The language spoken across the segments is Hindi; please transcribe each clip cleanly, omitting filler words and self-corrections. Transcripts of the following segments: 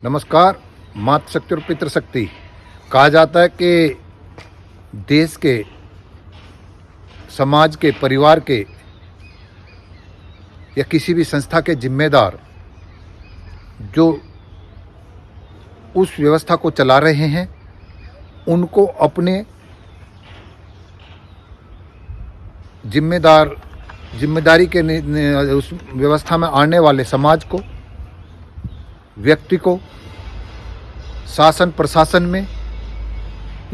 नमस्कार। मातृशक्ति और पितृशक्ति कहा जाता है कि देश के, समाज के, परिवार के या किसी भी संस्था के जिम्मेदार जो उस व्यवस्था को चला रहे हैं उनको अपने जिम्मेदारी के उस व्यवस्था में आने वाले समाज को, व्यक्ति को, शासन प्रशासन में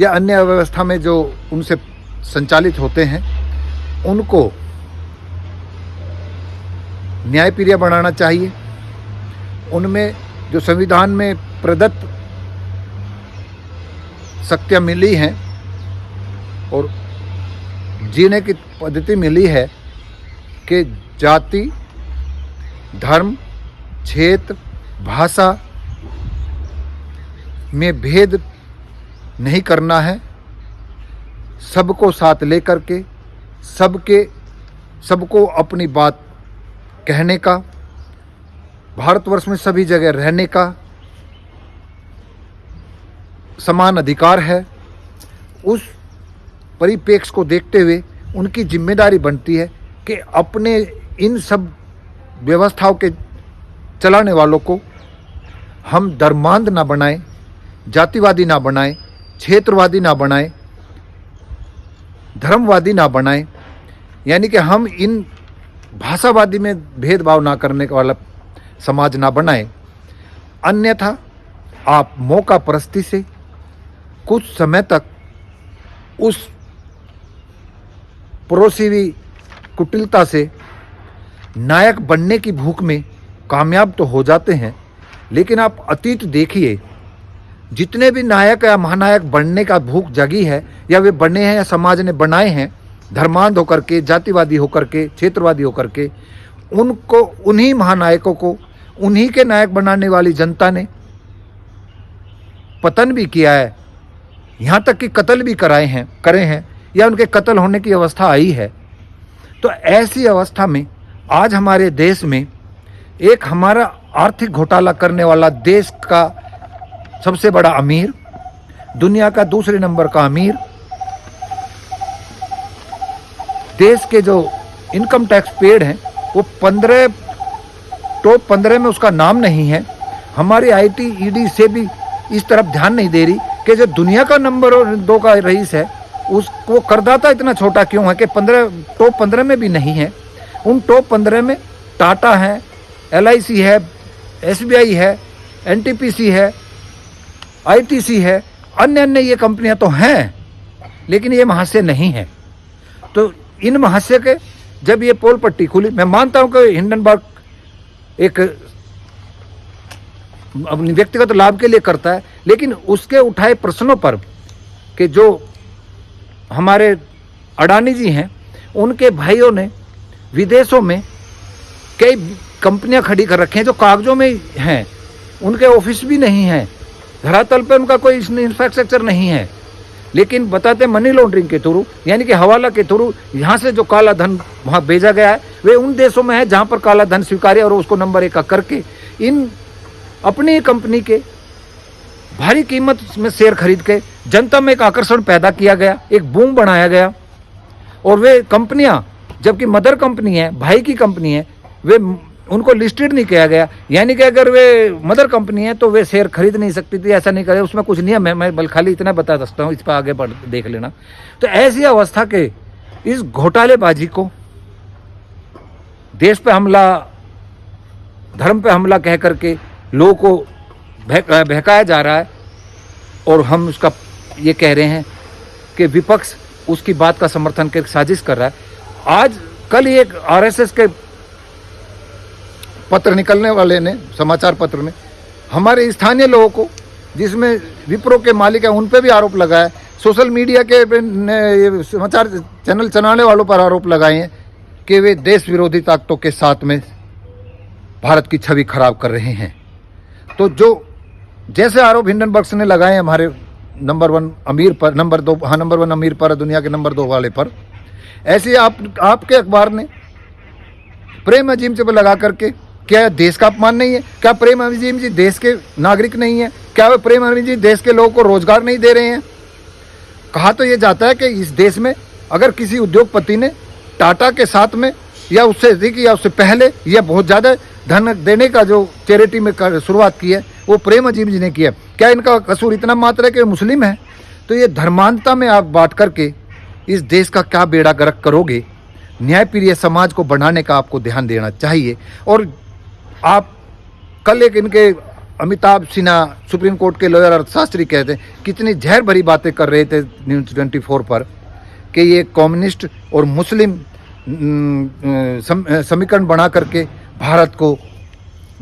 या अन्य व्यवस्था में जो उनसे संचालित होते हैं उनको न्यायप्रिय बनाना चाहिए। उनमें जो संविधान में प्रदत्त शक्तियाँ मिली हैं और जीने की पद्धति मिली है कि जाति, धर्म, क्षेत्र, भाषा में भेद नहीं करना है। सबको साथ लेकर के सबको अपनी बात कहने का, भारतवर्ष में सभी जगह रहने का समान अधिकार है। उस परिप्रेक्ष्य को देखते हुए उनकी जिम्मेदारी बनती है कि अपने इन सब व्यवस्थाओं के चलाने वालों को हम धर्मांध ना बनाएं, जातिवादी ना बनाएं, क्षेत्रवादी ना बनाएं, धर्मवादी ना बनाएं, यानी कि हम इन भाषावादी में भेदभाव ना करने वाला समाज ना बनाएं। अन्यथा आप मौका परस्ती से कुछ समय तक उस पड़ोसी कुटिलता से नायक बनने की भूख में कामयाब तो हो जाते हैं, लेकिन आप अतीत देखिए, जितने भी नायक या महानायक बनने का भूख जगी है या वे बने हैं या समाज ने बनाए हैं, धर्मांध होकर के, जातिवादी होकर के, क्षेत्रवादी होकर के, उनको, उन्हीं महानायकों को, उन्हीं के नायक बनाने वाली जनता ने पतन भी किया है, यहाँ तक कि कत्ल भी करे हैं या उनके कत्ल होने की अवस्था आई है। तो ऐसी अवस्था में आज हमारे देश में एक हमारा आर्थिक घोटाला करने वाला, देश का सबसे बड़ा अमीर, दुनिया का दूसरे नंबर का अमीर, देश के जो इनकम टैक्स पेड हैं वो टॉप 15 में उसका नाम नहीं है। हमारी आईटी ईडी से भी इस तरफ ध्यान नहीं दे रही कि जो दुनिया का नंबर 2 का रईस है उसको करदाता इतना छोटा क्यों है कि टॉप 15 में भी नहीं है। उन टॉप 15 में टाटा है, LIC है, SBI है, NTPC है, ITC है, अन्य ये कंपनियां तो हैं, लेकिन ये महाशय नहीं है। तो इन महाशय के जब ये पोल पट्टी खुली, मैं मानता हूं कि हिंडनबर्ग एक अपनी व्यक्तिगत लाभ के लिए करता है, लेकिन उसके उठाए प्रश्नों पर कि जो हमारे अडानी जी हैं उनके भाइयों ने विदेशों में कई कंपनियां खड़ी कर रखी हैं जो कागजों में हैं, उनके ऑफिस भी नहीं है, धरातल पे उनका कोई इंफ्रास्ट्रक्चर नहीं है, लेकिन बताते मनी लॉन्ड्रिंग के थ्रू, यानी कि हवाला के थ्रू यहाँ से जो काला धन वहाँ भेजा गया है वे उन देशों में है जहाँ पर काला धन स्वीकार्य और उसको नंबर 1 करके इन अपनी कंपनी के भारी कीमत में शेयर खरीद के जनता में एक आकर्षण पैदा किया गया, एक बूम बनाया गया। और वे कंपनियां, जबकि मदर कंपनी है, भाई की कंपनी है, वे उनको लिस्टेड नहीं किया गया, यानी कि अगर वे मदर कंपनी है तो वे शेयर खरीद नहीं सकती थी, ऐसा नहीं करे, उसमें कुछ नियम है, मैं बल खाली इतना बता सकता हूँ, इस पर आगे बढ़ देख लेना। तो ऐसी अवस्था के इस घोटालेबाजी को देश पे हमला, धर्म पे हमला कह करके लोगों को बहकाया जा रहा है और हम उसका ये कह रहे हैं कि विपक्ष उसकी बात का समर्थन करके साजिश कर रहा है। आज कल ही एक RSS के पत्र निकलने वाले ने, समाचार पत्र में हमारे स्थानीय लोगों को, जिसमें विप्रो के मालिक हैं उन पे भी आरोप लगाया, सोशल मीडिया के समाचार चैनल चलाने वालों पर आरोप लगाए हैं कि वे देश विरोधी ताकतों के साथ में भारत की छवि खराब कर रहे हैं। तो जो जैसे आरोप हिंडनबर्ग ने लगाए हैं हमारे नंबर 1 अमीर पर, नंबर 1 अमीर पर, दुनिया के नंबर 2 वाले पर, ऐसे आपके अखबार ने प्रेम अजीम से लगा करके क्या देश का अपमान नहीं है? क्या प्रेम अजीम जी देश के नागरिक नहीं है? क्या वे प्रेम अजीम जी देश के लोगों को रोजगार नहीं दे रहे हैं? कहा तो ये जाता है कि इस देश में अगर किसी उद्योगपति ने टाटा के साथ में या उससे अधिक या उससे पहले या बहुत ज़्यादा धन देने का जो चैरिटी में शुरुआत की है वो प्रेम अजीम जी ने किया। क्या इनका कसूर इतना मात्र है कि मुस्लिम है? तो ये धर्मांधता में आप बांट करके इस देश का क्या बेड़ा गर्क करोगे? न्यायप्रिय समाज को बढ़ाने का आपको ध्यान देना चाहिए। और आप कल एक इनके अमिताभ सिन्हा सुप्रीम कोर्ट के लॉयर अर्थशास्त्री कहते हैं कितनी जहर भरी बातें कर रहे थे न्यूज़ 24 पर कि ये कम्युनिस्ट और मुस्लिम समीकरण बना करके भारत को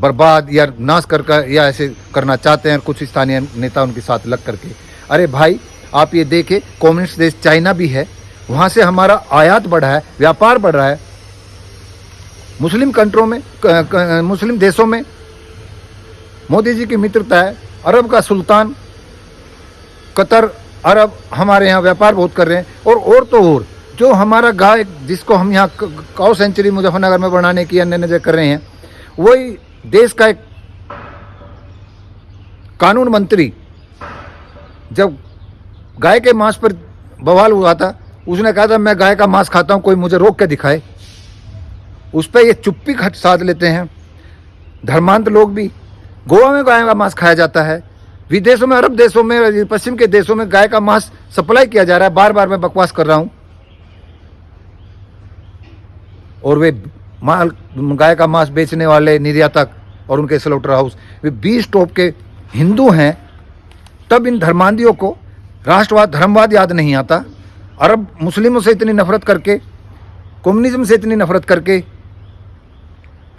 बर्बाद या नाश कर या ऐसे करना चाहते हैं। कुछ स्थानीय नेता उनके साथ लग करके, अरे भाई आप ये देखें कम्युनिस्ट देश चाइना भी है, वहाँ से हमारा आयात बढ़ा है, व्यापार बढ़ रहा है। मुस्लिम कंट्रों में मुस्लिम देशों में मोदी जी की मित्रता है। अरब का सुल्तान कतर अरब हमारे यहाँ व्यापार बहुत कर रहे हैं। और तो और जो हमारा गाय जिसको हम यहाँ काउ सेंचुरी मुजफ्फरनगर में बनाने की अन्य नजर कर रहे हैं, वही देश का एक कानून मंत्री जब गाय के मांस पर बवाल हुआ था, उसने कहा था मैं गाय का मांस खाता हूँ, कोई मुझे रोक के दिखाए। उस पर ये चुप्पी खट साध लेते हैं धर्मांत लोग भी। गोवा में गाय का मांस खाया जाता है, विदेशों में अरब देशों में पश्चिम के देशों में गाय का मांस सप्लाई किया जा रहा है। बार बार मैं बकवास कर रहा हूँ। और वे माल गाय का मांस बेचने वाले निर्यातक और उनके स्लॉटर हाउस वे 20 टॉप के हिंदू हैं। तब इन धर्मांधियों को राष्ट्रवाद धर्मवाद याद नहीं आता। अरब मुस्लिमों से इतनी नफरत करके, कम्युनिज्म से इतनी नफरत करके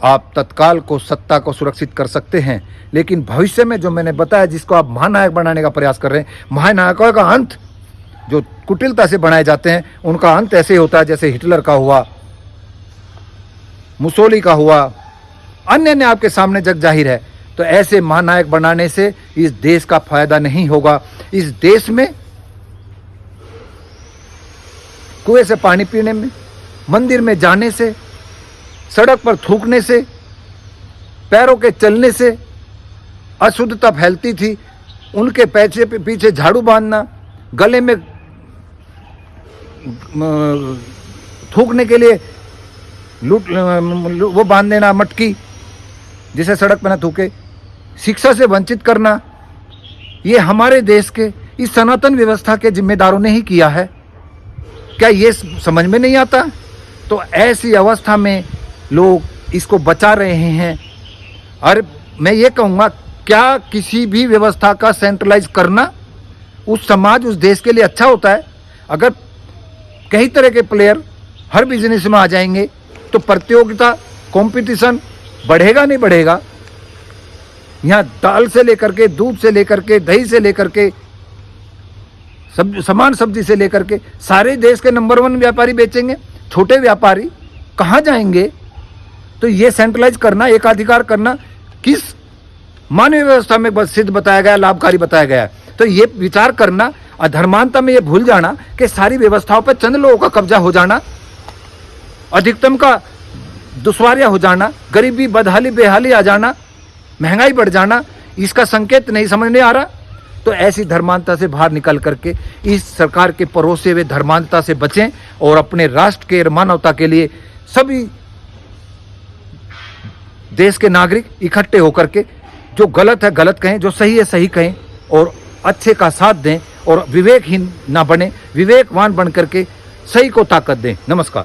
आप तत्काल को सत्ता को सुरक्षित कर सकते हैं, लेकिन भविष्य में जो मैंने बताया जिसको आप महानायक बनाने का प्रयास कर रहे हैं, महानायकों का अंत जो कुटिलता से बनाए जाते हैं उनका अंत ऐसे होता है जैसे हिटलर का हुआ, मुसोली का हुआ, अन्य आपके सामने जग जाहिर है। तो ऐसे महानायक बनाने से इस देश का फायदा नहीं होगा। इस देश में कुएं से पानी पीने में, मंदिर में जाने से, सड़क पर थूकने से, पैरों के चलने से अशुद्धता फैलती थी। उनके पीछे झाड़ू बांधना, गले में थूकने के लिए वो बांध देना मटकी जिसे सड़क पर न थूके, शिक्षा से वंचित करना, ये हमारे देश के इस सनातन व्यवस्था के जिम्मेदारों ने ही किया है। क्या ये समझ में नहीं आता? तो ऐसी अवस्था में लोग इसको बचा रहे हैं। और मैं ये कहूँगा, क्या किसी भी व्यवस्था का सेंट्रलाइज करना उस समाज उस देश के लिए अच्छा होता है? अगर कई तरह के प्लेयर हर बिजनेस में आ जाएंगे तो प्रतियोगिता कंपटीशन बढ़ेगा नहीं बढ़ेगा? यहाँ दाल से लेकर के, दूध से लेकर के, दही से लेकर के, सामान सब्जी से लेकर के सारे देश के नंबर 1 व्यापारी बेचेंगे, छोटे व्यापारी कहाँ जाएंगे? तो ये सेंट्रलाइज करना, एकाधिकार करना किस मानवीय व्यवस्था में बस सिद्ध बताया गया, लाभकारी बताया गया? तो ये विचार करना, अधर्मांता में ये भूल जाना कि सारी व्यवस्थाओं पर चंद लोगों का कब्जा हो जाना, अधिकतम का दुश्वारियां हो जाना, गरीबी बदहाली बेहाली आ जाना, महंगाई बढ़ जाना, इसका संकेत नहीं समझ नहीं आ रहा। तो ऐसी धर्मांधता से बाहर निकल करके इस सरकार के परोसे हुए धर्मांधता से बचें और अपने राष्ट्र के मानवता के लिए सभी देश के नागरिक इकट्ठे होकर के जो गलत है गलत कहें, जो सही है सही कहें और अच्छे का साथ दें और विवेकहीन ना बने, विवेकवान बन करके सही को ताकत दें। नमस्कार।